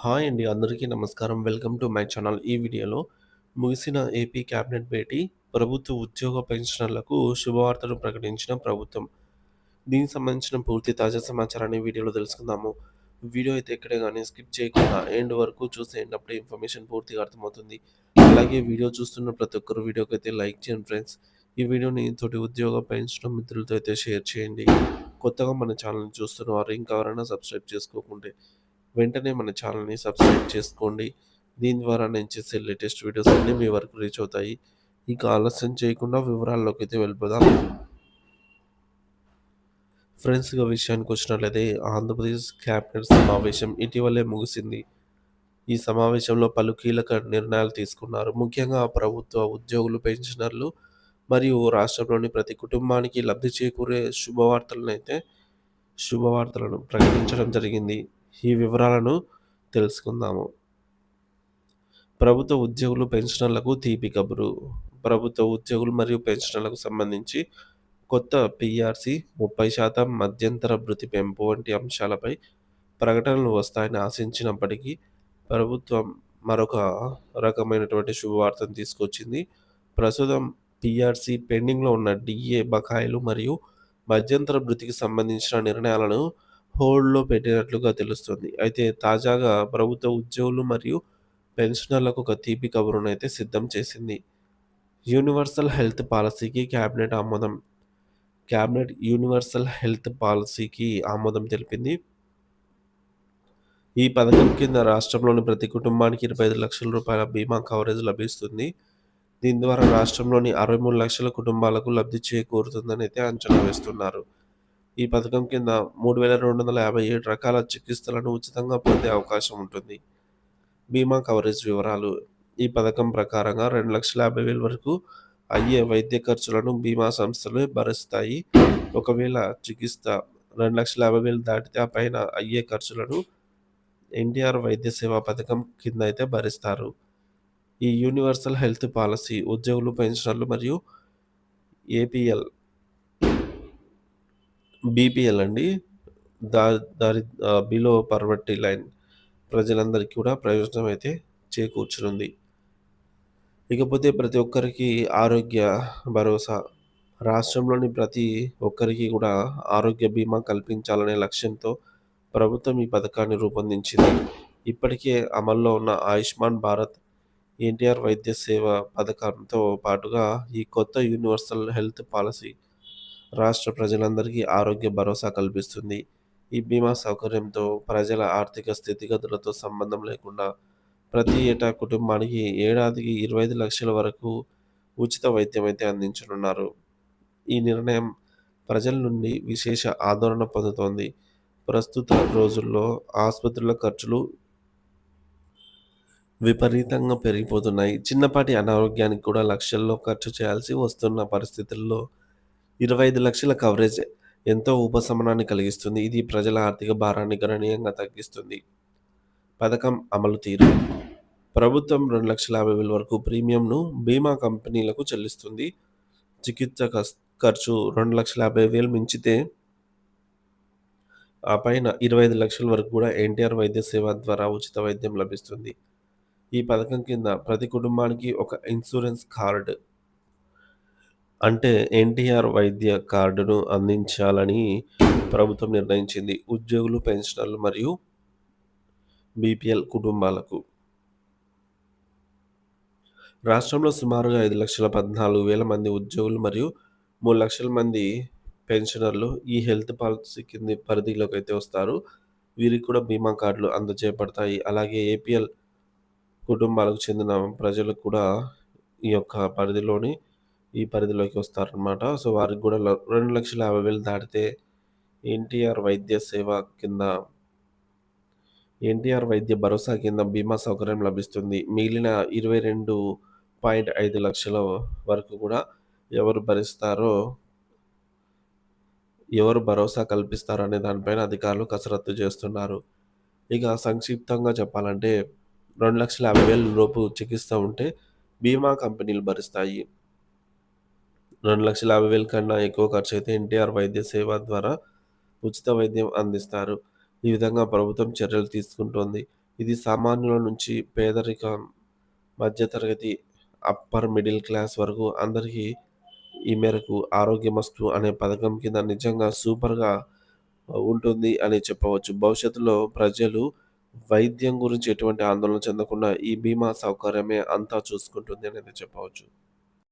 Hi అండి. అందరికీ నమస్కారం. Welcome to my channel. ఈ వీడియోలో ముగిసిన ఏపీ క్యాబినెట్ భేటీ, ప్రభుత్వ ఉద్యోగ పెన్షనర్లకు శుభవార్తను ప్రకటించిన ప్రభుత్వం. దీనికి సంబంధించిన పూర్తి తాజా సమాచారాన్ని ఈ వీడియోలో తెలుసుకుందాము. వీడియో అయితే ఎక్కడే గాని స్కిప్ చేయకుండా ఎండ్ వరకు చూసేయండి. అప్పుడే ఇన్ఫర్మేషన్ పూర్తిగా అర్థమవుతుంది. అలాగే వీడియో చూస్తున్న ప్రతి ఒక్కరు వీడియోకైతే లైక్ చేయండి ఫ్రెండ్స్. ఈ వీడియోని తోటి ఉద్యోగ పెన్షన్ మిత్రులతో అయితే షేర్ చేయండి. కొత్తగా మన ఛానల్‌ని చూస్తున్న వారు ఇంకా ఎవరైనా సబ్స్క్రైబ్ చేసుకోకుంటే వెంటనే మన ఛానల్‌ని సబ్స్క్రైబ్ చేసుకోండి. దీని ద్వారా నేను చేసే లేటెస్ట్ వీడియోస్ అన్నీ మీ వరకు రీచ్ అవుతాయి. ఇక ఆలస్యం చేయకుండా వివరాల్లోకైతే వెళ్ళిపోదాం. ఫ్రెండ్స్ ఇక విషయానికొచ్చినట్లయితే ఆంధ్రప్రదేశ్ క్యాబినెట్ సమావేశం ఇటీవలే ముగిసింది. ఈ సమావేశంలో పలు కీలక నిర్ణయాలు తీసుకున్నారు. ముఖ్యంగా ప్రభుత్వ ఉద్యోగులు, పెన్షనర్లు మరియు రాష్ట్రంలోని ప్రతి కుటుంబానికి లబ్ధి చేకూరే శుభవార్తలను ప్రకటించడం జరిగింది. ఈ వివరాలను తెలుసుకుందాము. ప్రభుత్వ ఉద్యోగులు, పెన్షనర్లకు తీపి కబురు. ప్రభుత్వ ఉద్యోగులు మరియు పెన్షనర్లకు సంబంధించి కొత్త పీఆర్సీ, 30% మధ్యంతర భృతి పెంపు వంటి అంశాలపై ప్రకటనలు వస్తాయని ఆశించినప్పటికీ, ప్రభుత్వం మరొక రకమైనటువంటి శుభవార్తను తీసుకొచ్చింది. ప్రస్తుతం పీఆర్సీ పెండింగ్‌లో ఉన్న డీఏ బకాయిలు మరియు మధ్యంతర భృతికి సంబంధించిన నిర్ణయాలను హోల్డ్‌లో పెట్టినట్లుగా తెలుస్తుంది. అయితే తాజాగా ప్రభుత్వ ఉద్యోగులు మరియు పెన్షనర్లకు ఒక తీపి కబురునైతే సిద్ధం చేసింది. యూనివర్సల్ హెల్త్ పాలసీకి కేబినెట్ ఆమోదం. కేబినెట్ యూనివర్సల్ హెల్త్ పాలసీకి ఆమోదం తెలిపింది. ఈ పథకం కింద రాష్ట్రంలోని ప్రతి కుటుంబానికి రూ. 25,00,000 బీమా కవరేజ్ లభిస్తుంది. దీని ద్వారా రాష్ట్రంలోని 63,00,000 కుటుంబాలకు లబ్ధి చేకూరుతుందనైతే అంచనా వేస్తున్నారు. ఈ పథకం కింద 3,257 రకాల చికిత్సలను ఉచితంగా పొందే అవకాశం ఉంటుంది. బీమా కవరేజ్ వివరాలు. ఈ పథకం ప్రకారంగా 2,50,000 వరకు అయ్యే వైద్య ఖర్చులను బీమా సంస్థలే భరిస్తాయి. ఒకవేళ చికిత్స 2,50,000 దాటితే ఆ పైన అయ్యే ఖర్చులను ఎన్టీఆర్ వైద్య సేవా పథకం కింద అయితే భరిస్తారు. ఈ యూనివర్సల్ హెల్త్ పాలసీ ఉద్యోగులు, పెన్షనర్లు మరియు ఏపీఎల్, బీపీఎల్ అండి. దా దారి బిలో పవర్టీ లైన్ ప్రజలందరికీ కూడా ప్రయోజనం అయితే చేకూర్చనుంది. ఇకపోతే ప్రతి ఒక్కరికి ఆరోగ్య భరోసా. రాష్ట్రంలోని ప్రతి ఒక్కరికి కూడా ఆరోగ్య బీమా కల్పించాలనే లక్ష్యంతో ప్రభుత్వం ఈ పథకాన్ని రూపొందించింది. ఇప్పటికే అమల్లో ఉన్న ఆయుష్మాన్ భారత్, ఎన్టీఆర్ వైద్య సేవ పథకంతో పాటుగా ఈ కొత్త యూనివర్సల్ హెల్త్ పాలసీ రాష్ట్ర ప్రజలందరికీ ఆరోగ్య భరోసా కల్పిస్తుంది. ఈ బీమా సౌకర్యంతో ప్రజల ఆర్థిక స్థితిగతులతో సంబంధం లేకుండా ప్రతి ఏటా కుటుంబానికి ఏడాదికి 25,00,000 వరకు ఉచిత వైద్యం అయితే అందించనున్నారు. ఈ నిర్ణయం ప్రజల నుండి విశేష ఆదరణ పొందుతోంది. ప్రస్తుత రోజుల్లో ఆసుపత్రుల ఖర్చులు విపరీతంగా పెరిగిపోతున్నాయి. చిన్నపాటి అనారోగ్యానికి కూడా లక్షల్లో ఖర్చు చేయాల్సి వస్తున్న పరిస్థితుల్లో 25,00,000 కవరేజ్ ఎంతో ఉపశమనాన్ని కలిగిస్తుంది. ఇది ప్రజల ఆర్థిక భారాన్ని గణనీయంగా తగ్గిస్తుంది. పథకం అమలు తీరు. ప్రభుత్వం 2,50,000 వరకు ప్రీమియంను బీమా కంపెనీలకు చెల్లిస్తుంది. చికిత్స ఖర్చు 2,50,000 మించితే ఆ పైన 25,00,000 వరకు కూడా ఎన్టీఆర్ వైద్య సేవ ద్వారా ఉచిత వైద్యం లభిస్తుంది. ఈ పథకం కింద ప్రతి కుటుంబానికి ఒక ఇన్సూరెన్స్ కార్డ్ అంటే ఎన్టీఆర్ వైద్య కార్డును అందించాలని ప్రభుత్వం నిర్ణయించింది. ఉద్యోగులు, పెన్షనర్లు మరియు బీపీఎల్ కుటుంబాలకు. రాష్ట్రంలో సుమారుగా 5,14,000 మంది ఉద్యోగులు మరియు 3,00,000 మంది పెన్షనర్లు ఈ హెల్త్ పాలసీ కింది పరిధిలోకి అయితే వస్తారు. వీరికి కూడా బీమా కార్డులు అందజేయబడతాయి. అలాగే ఏపీఎల్ కుటుంబాలకు చెందిన ప్రజలు కూడా ఈ యొక్క ఈ పరిధిలోకి వస్తారనమాట. సో, వారికి కూడా 2,50,000 దాటితే ఎన్టీఆర్ వైద్య సేవ కింద ఎన్టీఆర్ వైద్య భరోసా కింద బీమా సౌకర్యం లభిస్తుంది. మిగిలిన 22.5 లక్షల వరకు కూడా ఎవరు భరిస్తారో, ఎవరు భరోసా కల్పిస్తారో అనే దానిపైన అధికారులు కసరత్తు చేస్తున్నారు. ఇక సంక్షిప్తంగా చెప్పాలంటే 2,50,000 లోపు చికిత్స ఉంటే బీమా కంపెనీలు భరిస్తాయి. 2,50,000 కన్నా ఎక్కువ ఖర్చయితే ఎన్టీఆర్ వైద్య సేవ ద్వారా ఉచిత వైద్యం అందిస్తారు. ఈ విధంగా ప్రభుత్వం చర్యలు తీసుకుంటోంది. ఇది సామాన్యుల నుంచి పేదరికం, మధ్యతరగతి, అప్పర్ మిడిల్ క్లాస్ వరకు అందరికీ ఈ మేరకు ఆరోగ్యమస్తు అనే పథకం కింద నిజంగా సూపర్‌గా ఉంటుంది అని చెప్పవచ్చు. భవిష్యత్తులో ప్రజలు వైద్యం గురించి ఎటువంటి ఆందోళన చెందకుండా ఈ బీమా సౌకర్యమే అంతా చూసుకుంటుంది అనేది చెప్పవచ్చు.